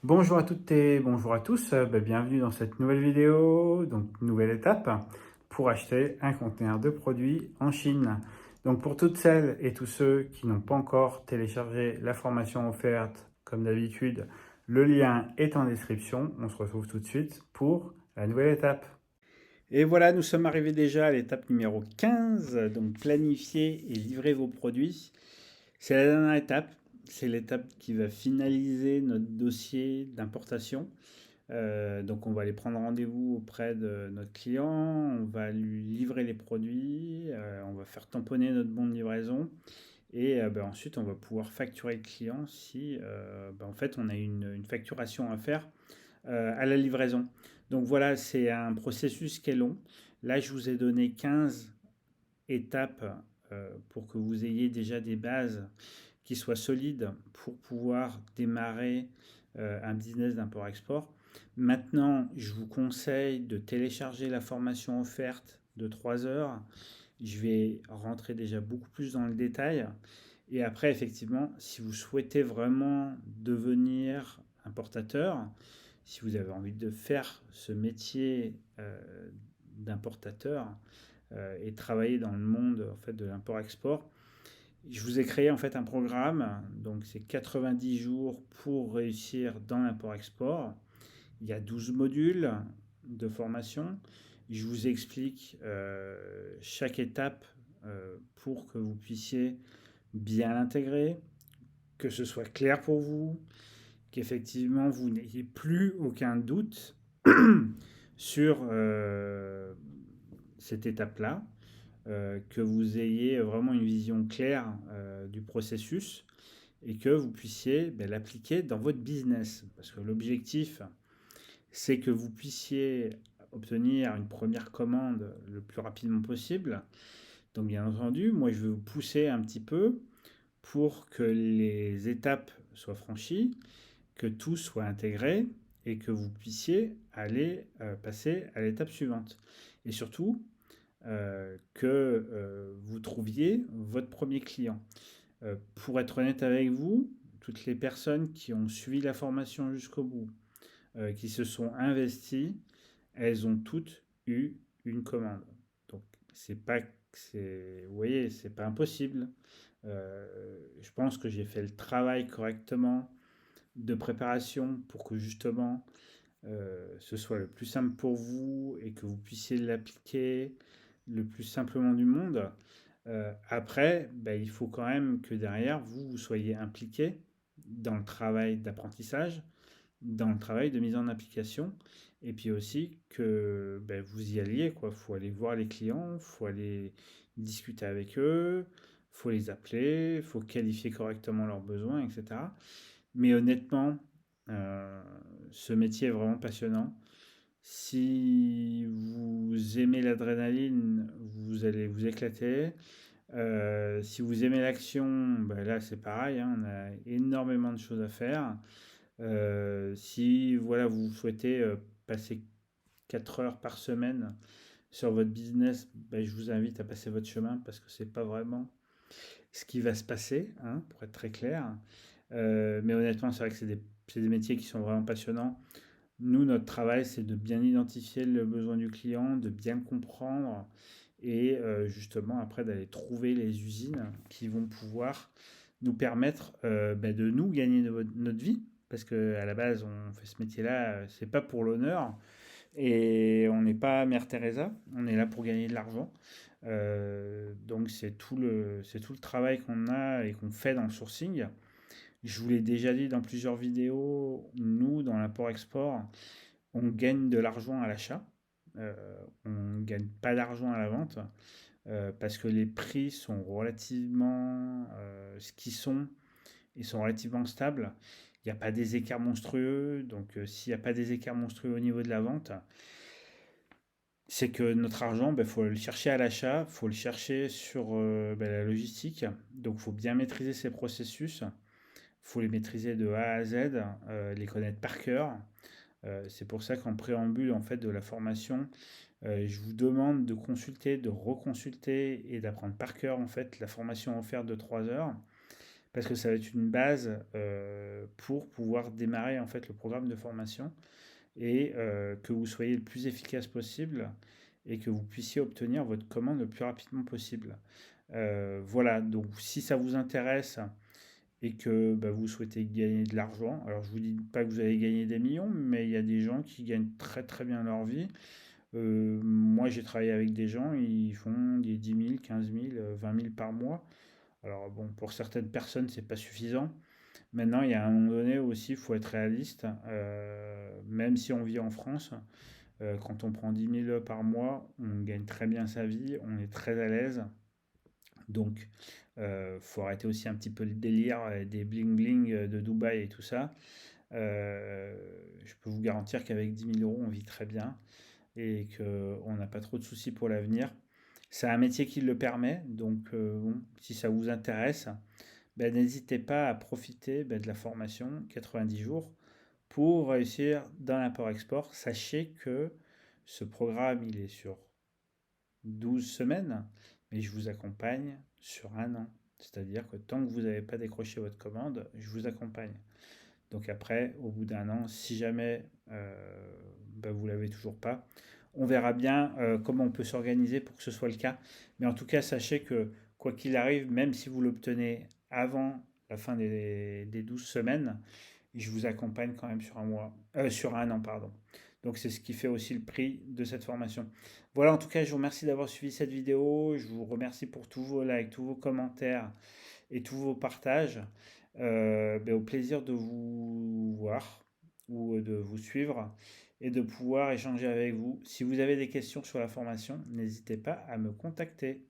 Bonjour à toutes et bonjour à tous, bienvenue dans cette nouvelle vidéo, donc nouvelle étape pour acheter un conteneur de produits en Chine. Donc pour toutes celles et tous ceux qui n'ont pas encore téléchargé la formation offerte, comme d'habitude, le lien est en description. On se retrouve tout de suite pour la nouvelle étape. Et voilà, nous sommes arrivés déjà à l'étape numéro 15, donc planifier et livrer vos produits. C'est la dernière étape, c'est l'étape qui va finaliser notre dossier d'importation. Donc on va aller prendre rendez-vous auprès de notre client, on va lui livrer les produits, on va faire tamponner notre bon de livraison et ensuite on va pouvoir facturer le client si en fait on a une facturation à faire à la livraison. Donc voilà, c'est un processus qui est long. Là, je vous ai donné 15 étapes pour que vous ayez déjà des bases qui soient solides pour pouvoir démarrer un business d'import-export. Maintenant, je vous conseille de télécharger la formation offerte de 3 heures. Je vais rentrer déjà beaucoup plus dans le détail. Et après, effectivement, si vous souhaitez vraiment devenir importateur, si vous avez envie de faire ce métier d'importateur et travailler dans le monde en fait, de l'import-export, je vous ai créé en fait un programme, donc c'est 90 jours pour réussir dans l'import-export. Il y a 12 modules de formation. Je vous explique chaque étape pour que vous puissiez bien l'intégrer, que ce soit clair pour vous, qu'effectivement vous n'ayez plus aucun doute sur cette étape-là, que vous ayez vraiment une vision claire du processus et que vous puissiez l'appliquer dans votre business. Parce que l'objectif, c'est que vous puissiez obtenir une première commande le plus rapidement possible. Donc bien entendu, moi je vais vous pousser un petit peu pour que les étapes soient franchies, que tout soit intégré et que vous puissiez aller passer à l'étape suivante. Et surtout, que vous trouviez votre premier client. Pour être honnête avec vous, toutes les personnes qui ont suivi la formation jusqu'au bout, qui se sont investies, elles ont toutes eu une commande. Donc c'est pas, vous voyez, c'est pas impossible. Je pense que j'ai fait le travail correctement de préparation pour que justement ce soit le plus simple pour vous et que vous puissiez l'appliquer le plus simplement du monde. Après, il faut quand même que derrière, vous soyez impliqué dans le travail d'apprentissage, dans le travail de mise en application, et puis aussi que vous y alliez, quoi. Il faut aller voir les clients, il faut aller discuter avec eux, il faut les appeler, il faut qualifier correctement leurs besoins, etc. Mais honnêtement, euh, ce métier est vraiment passionnant. Si vous aimez l'adrénaline, vous allez vous éclater. Si vous aimez l'action, là c'est pareil, hein, on a énormément de choses à faire. Si voilà, vous souhaitez passer 4 heures par semaine sur votre business, je vous invite à passer votre chemin parce que c'est pas vraiment ce qui va se passer, hein, pour être très clair. Mais honnêtement, c'est vrai que c'est des métiers qui sont vraiment passionnants. Nous, notre travail, c'est de bien identifier le besoin du client, de bien le comprendre et justement après d'aller trouver les usines qui vont pouvoir nous permettre de nous gagner notre vie. Parce qu'à la base, on fait ce métier-là, c'est pas pour l'honneur et on n'est pas Mère Teresa, on est là pour gagner de l'argent. Donc c'est tout le travail qu'on a et qu'on fait dans le sourcing. Je vous l'ai déjà dit dans plusieurs vidéos, nous, dans l'import-export, on gagne de l'argent à l'achat, euh, on ne gagne pas d'argent à la vente, parce que les prix sont relativement ce qu'ils sont, ils sont relativement stables. Il n'y a pas des écarts monstrueux, donc s'il n'y a pas des écarts monstrueux au niveau de la vente, c'est que notre argent, il faut le chercher à l'achat, il faut le chercher sur la logistique, donc il faut bien maîtriser ces processus, il faut les maîtriser de A à Z, les connaître par cœur. C'est pour ça qu'en préambule en fait de la formation, je vous demande de consulter, de reconsulter et d'apprendre par cœur en fait la formation offerte de 3 heures parce que ça va être une base pour pouvoir démarrer en fait le programme de formation et que vous soyez le plus efficace possible et que vous puissiez obtenir votre commande le plus rapidement possible. Voilà, donc si ça vous intéresse et que bah, vous souhaitez gagner de l'argent, alors je vous dis pas que vous allez gagner des millions, mais il y a des gens qui gagnent très très bien leur vie. Moi j'ai travaillé avec des gens, ils font des 10 000, 15 000, 20 000 par mois. Alors bon, pour certaines personnes c'est pas suffisant. Maintenant, il y a un moment donné aussi, il faut être réaliste. Même si on vit en France, quand on prend 10 000 par mois, on gagne très bien sa vie, on est très à l'aise. Donc, faut arrêter aussi un petit peu le délire des bling-bling de Dubaï et tout ça. Euh, je peux vous garantir qu'avec 10 000 euros, on vit très bien et qu'on n'a pas trop de soucis pour l'avenir. C'est un métier qui le permet, donc bon, si ça vous intéresse, ben, n'hésitez pas à profiter ben, de la formation 90 jours pour réussir dans l'import-export. Sachez que ce programme, il est sur 12 semaines, mais je vous accompagne sur un an. C'est-à-dire que tant que vous n'avez pas décroché votre commande, je vous accompagne. Donc après, au bout d'un an, si jamais ben, vous ne l'avez toujours pas, on verra bien comment on peut s'organiser pour que ce soit le cas. Mais en tout cas, sachez que quoi qu'il arrive, même si vous l'obtenez avant la fin des 12 semaines, je vous accompagne quand même sur un mois, sur un an, pardon. Donc c'est ce qui fait aussi le prix de cette formation. Voilà, en tout cas, je vous remercie d'avoir suivi cette vidéo. Je vous remercie pour tous vos likes, tous vos commentaires et tous vos partages. Ben, au plaisir de vous voir ou de vous suivre et de pouvoir échanger avec vous. Si vous avez des questions sur la formation, n'hésitez pas à me contacter.